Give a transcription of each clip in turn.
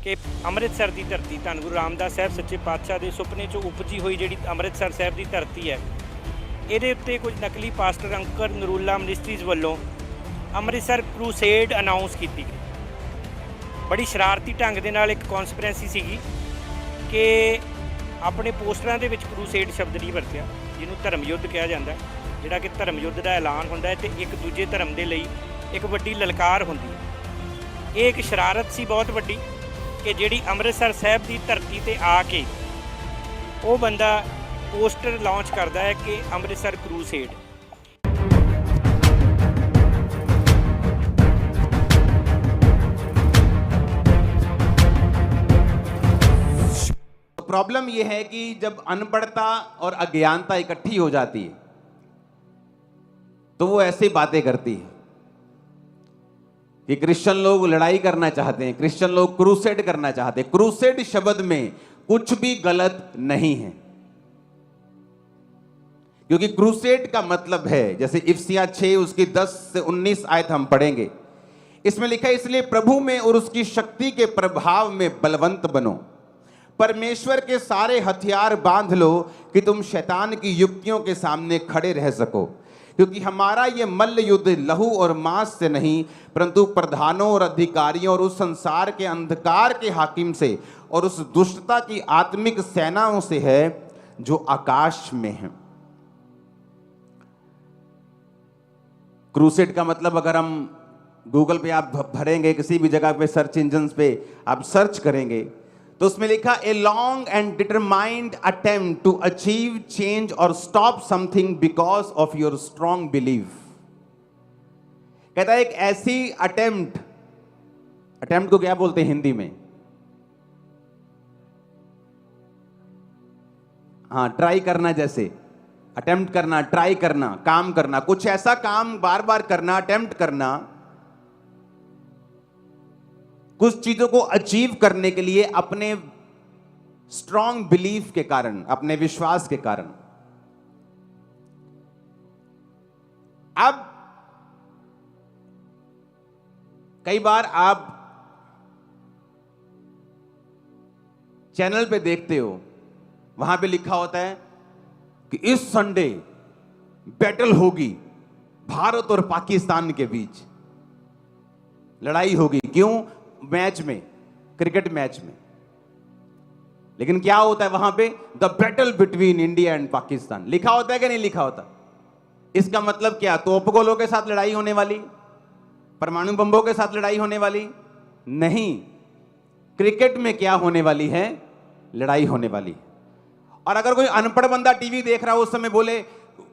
ਕਿ ਅੰਮ੍ਰਿਤਸਰ ਦੀ ਧਰਤੀ ਧੰਨ ਗੁਰੂ ਰਾਮਦਾਸ ਸਾਹਿਬ ਸੱਚੇ ਪਾਤਸ਼ਾਹ ਦੇ ਸੁਪਨੇ 'ਚੋਂ ਉਪਜੀ ਹੋਈ ਜਿਹੜੀ ਅੰਮ੍ਰਿਤਸਰ ਸਾਹਿਬ ਦੀ ਧਰਤੀ ਹੈ, ਇਹਦੇ ਉੱਤੇ ਕੁਝ ਨਕਲੀ ਪਾਸਟਰ ਅੰਕਰ ਨਰੂਲਾ ਮਿਨਿਸਟਰੀਜ਼ ਵੱਲੋਂ ਅੰਮ੍ਰਿਤਸਰ ਕਰੂਸੇਡ ਅਨਾਉਂਸ ਕੀਤੀ ਗਈ। ਬੜੀ ਸ਼ਰਾਰਤੀ ਢੰਗ ਦੇ ਨਾਲ ਇੱਕ ਕੌਨਸਪੀਰੈਂਸੀ ਸੀਗੀ ਕਿ ਆਪਣੇ ਪੋਸਟਰਾਂ ਦੇ ਵਿੱਚ ਕਰੂਸੇਡ ਸ਼ਬਦ ਨਹੀਂ ਵਰਤਿਆ, ਜਿਹਨੂੰ ਧਰਮ ਯੁੱਧ ਕਿਹਾ ਜਾਂਦਾ, ਜਿਹੜਾ ਕਿ ਧਰਮ ਯੁੱਧ ਦਾ ਐਲਾਨ ਹੁੰਦਾ ਹੈ ਤੇ ਇੱਕ ਦੂਜੇ ਧਰਮ ਦੇ ਲਈ ਇੱਕ ਵੱਡੀ ਲਲਕਾਰ ਹੁੰਦੀ ਹੈ। ਇਹ ਇੱਕ ਸ਼ਰਾਰਤ ਸੀ ਬਹੁਤ ਵੱਡੀ ਕਿ ਜਿਹੜੀ ਅੰਮ੍ਰਿਤਸਰ ਸਾਹਿਬ ਦੀ ਧਰਤੀ ਤੇ ਆ ਕੇ ਉਹ ਬੰਦਾ ਪੋਸਟਰ ਲਾਂਚ ਕਰਦਾ ਹੈ ਕਿ ਅੰਮ੍ਰਿਤਸਰ ਕਰੂਸੇਡ। प्रॉब्लम यह है कि जब अनपढ़ता और अज्ञानता इकट्ठी हो जाती है तो वो ऐसी बातें करती है कि क्रिश्चियन लोग लड़ाई करना चाहते हैं, क्रिश्चियन लोग क्रूसेड करना चाहते हैं। क्रूसेड शब्द में कुछ भी गलत नहीं है, क्योंकि क्रूसेड का मतलब है, जैसे इफिसियां 6 उसकी 10 से 19 आयत हम पढ़ेंगे, इसमें लिखा है, इसलिए प्रभु में और उसकी शक्ति के प्रभाव में बलवंत बनो, परमेश्वर के सारे हथियार बांध लो कि तुम शैतान की युक्तियों के सामने खड़े रह सको, क्योंकि हमारा ये मल्ल युद्ध लहू और मांस से नहीं परंतु प्रधानों और अधिकारियों और उस संसार के अंधकार के हाकिम से और उस दुष्टता की आत्मिक सेनाओं से है जो आकाश में है। क्रूसेड का मतलब अगर हम गूगल पे आप भरेंगे, किसी भी जगह पे सर्च इंजन पे आप सर्च करेंगे तो उसमें लिखा a long and determined attempt to achieve change और stop something because of your strong believe. कहता है एक ऐसी अटेम्प्ट को क्या बोलते हैं हिंदी में? हाँ, ट्राई करना, जैसे अटेम्प्ट करना, ट्राई करना, काम करना, कुछ ऐसा काम बार बार करना, अटेम्प्ट करना, कुछ चीजों को अचीव करने के लिए अपने स्ट्रॉन्ग बिलीफ के कारण, अपने विश्वास के कारण। अब कई बार आप चैनल पे देखते हो, वहां पे लिखा होता है कि इस संडे बैटल होगी भारत और पाकिस्तान के बीच, लड़ाई होगी। क्यों? मैच में, क्रिकेट मैच में। लेकिन क्या होता है वहां पे? The battle between India and Pakistan लिखा होता है कि नहीं लिखा होता? इसका मतलब क्या? तोपगोलों के साथ लड़ाई होने वाली, परमाणु बम्बों के साथ लड़ाई होने वाली नहीं। क्रिकेट में क्या होने वाली है? लड़ाई होने वाली। और अगर कोई अनपढ़ बंदा टीवी देख रहा हो उस समय बोले,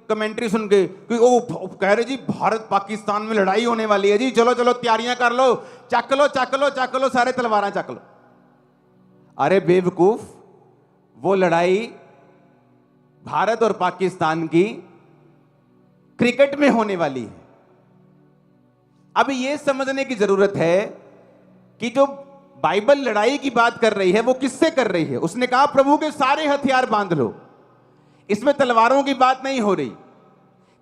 कमेंट्री सुन के कि ओ कह रहे जी भारत पाकिस्तान में लड़ाई होने वाली है जी, चलो चलो तैयारियां कर लो, चक लो चक लो चक लो, सारे तलवारें चक लो। अरे बेवकूफ, वो लड़ाई भारत और पाकिस्तान की क्रिकेट में होने वाली है। अब यह समझने की जरूरत है कि जो बाइबल लड़ाई की बात कर रही है वो किससे कर रही है? उसने कहा प्रभु के सारे हथियार बांध लो, इसमें तलवारों की बात नहीं हो रही।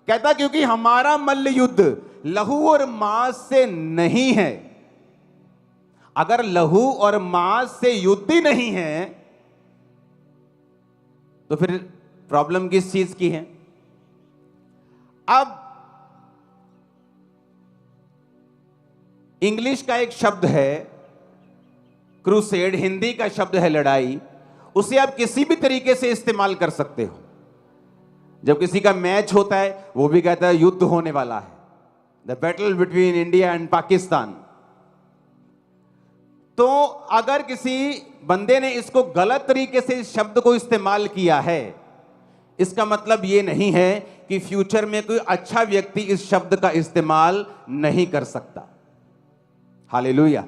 कहता क्योंकि हमारा मल्ल युद्ध लहू और मांस से नहीं है। अगर लहू और मांस से युद्ध ही नहीं है तो फिर प्रॉब्लम किस चीज की है? अब इंग्लिश का एक शब्द है क्रूसेड, हिंदी का शब्द है लड़ाई, उसे आप किसी भी तरीके से इस्तेमाल कर सकते हो। जब किसी का मैच होता है वो भी कहता है युद्ध होने वाला है, the battle between India and Pakistan. तो अगर किसी बंदे ने इसको गलत तरीके से इस शब्द को इस्तेमाल किया है, इसका मतलब ये नहीं है कि फ्यूचर में कोई अच्छा व्यक्ति इस शब्द का इस्तेमाल नहीं कर सकता। हालेलुया।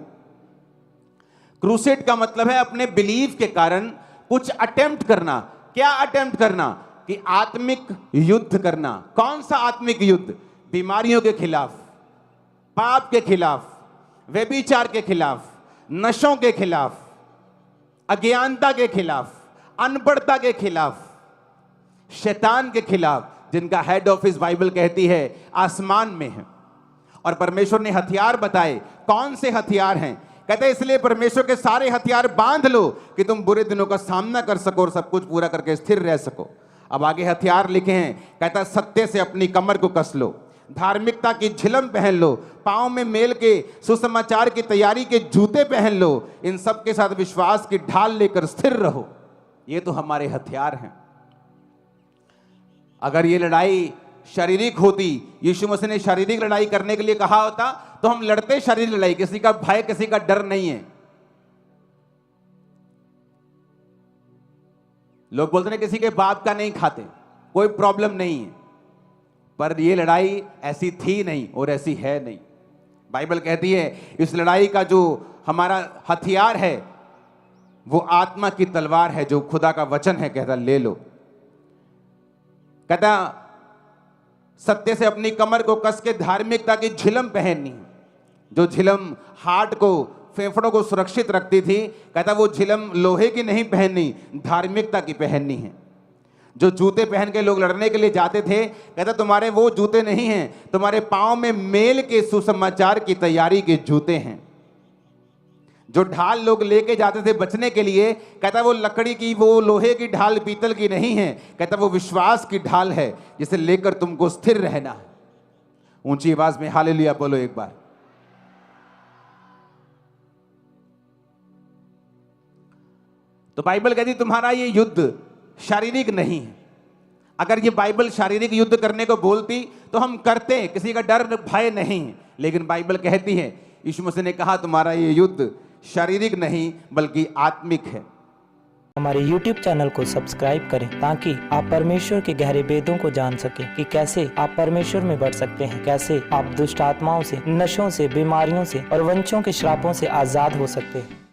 क्रूसेड का मतलब है अपने बिलीफ के कारण कुछ अटेम्प्ट करना। क्या अटेम्प्ट करना? कि आत्मिक युद्ध करना। कौन सा आत्मिक युद्ध? बीमारियों के खिलाफ, पाप के खिलाफ, व्यभिचार के खिलाफ, नशों के खिलाफ, अज्ञानता के खिलाफ, अनपढ़ता के खिलाफ, शैतान के खिलाफ, जिनका हेड ऑफिस बाइबल कहती है आसमान में है। और परमेश्वर ने हथियार बताए। कौन से हथियार हैं? कहते हैं इसलिए परमेश्वर के सारे हथियार बांध लो कि तुम बुरे दिनों का सामना कर सको और सब कुछ पूरा करके स्थिर रह सको। अब आगे हथियार लिखे हैं, कहता है सत्य से अपनी कमर को कस लो, धार्मिकता की झिलम पहन लो, पांव में मेल के सुसमाचार की तैयारी के जूते पहन लो, इन सब के साथ विश्वास की ढाल लेकर स्थिर रहो। ये तो हमारे हथियार हैं। अगर ये लड़ाई शारीरिक होती, यीशु मसीह ने शारीरिक लड़ाई करने के लिए कहा होता, तो हम लड़ते शारीरिक लड़ाई, किसी का भय किसी का डर नहीं है। लोग बोलते हैं किसी के बाप का नहीं खाते, कोई प्रॉब्लम नहीं है, पर ये लड़ाई ऐसी थी नहीं और ऐसी है नहीं। बाइबल कहती है इस लड़ाई का जो हमारा हथियार है वो आत्मा की तलवार है, जो खुदा का वचन है। कहता ले लो, कहता सत्य से अपनी कमर को कस के धार्मिकता की झिलम पहननी है, जो झिलम हार्ट को, फेफड़ों को सुरक्षित रखती थी। कहता वो झिलम लोहे की नहीं पहननी, धार्मिकता की पहननी है। जो जूते पहन के लोग लड़ने के लिए जाते थे, कहता तुम्हारे वो जूते नहीं हैं, तुम्हारे पांव में मेल के सुसमाचार की तैयारी के जूते हैं। जो ढाल लोग लेके जाते थे बचने के लिए, कहता वो लकड़ी की, वो लोहे की ढाल, पीतल की नहीं है। कहता वो विश्वास की ढाल है जिसे लेकर तुमको स्थिर रहना है। ऊंची आवाज में हालेलुया बोलो एक बार। तो बाइबल कहती तुम्हारा ये युद्ध शारीरिक नहीं है। अगर ये बाइबल शारीरिक युद्ध करने को बोलती तो हम करते, किसी का डर भय नहीं है। लेकिन बाइबल कहती है, यीशु मसीह ने कहा तुम्हारा ये युद्ध शारीरिक नहीं बल्कि आत्मिक है। हमारे YouTube चैनल को सब्सक्राइब करें ताकि आप परमेश्वर के गहरे भेदों को जान सकें कि कैसे आप परमेश्वर में बढ़ सकते हैं, कैसे आप दुष्ट आत्माओं से, नशों से, बीमारियों से और वंशों के श्रापों से आजाद हो सकते हैं।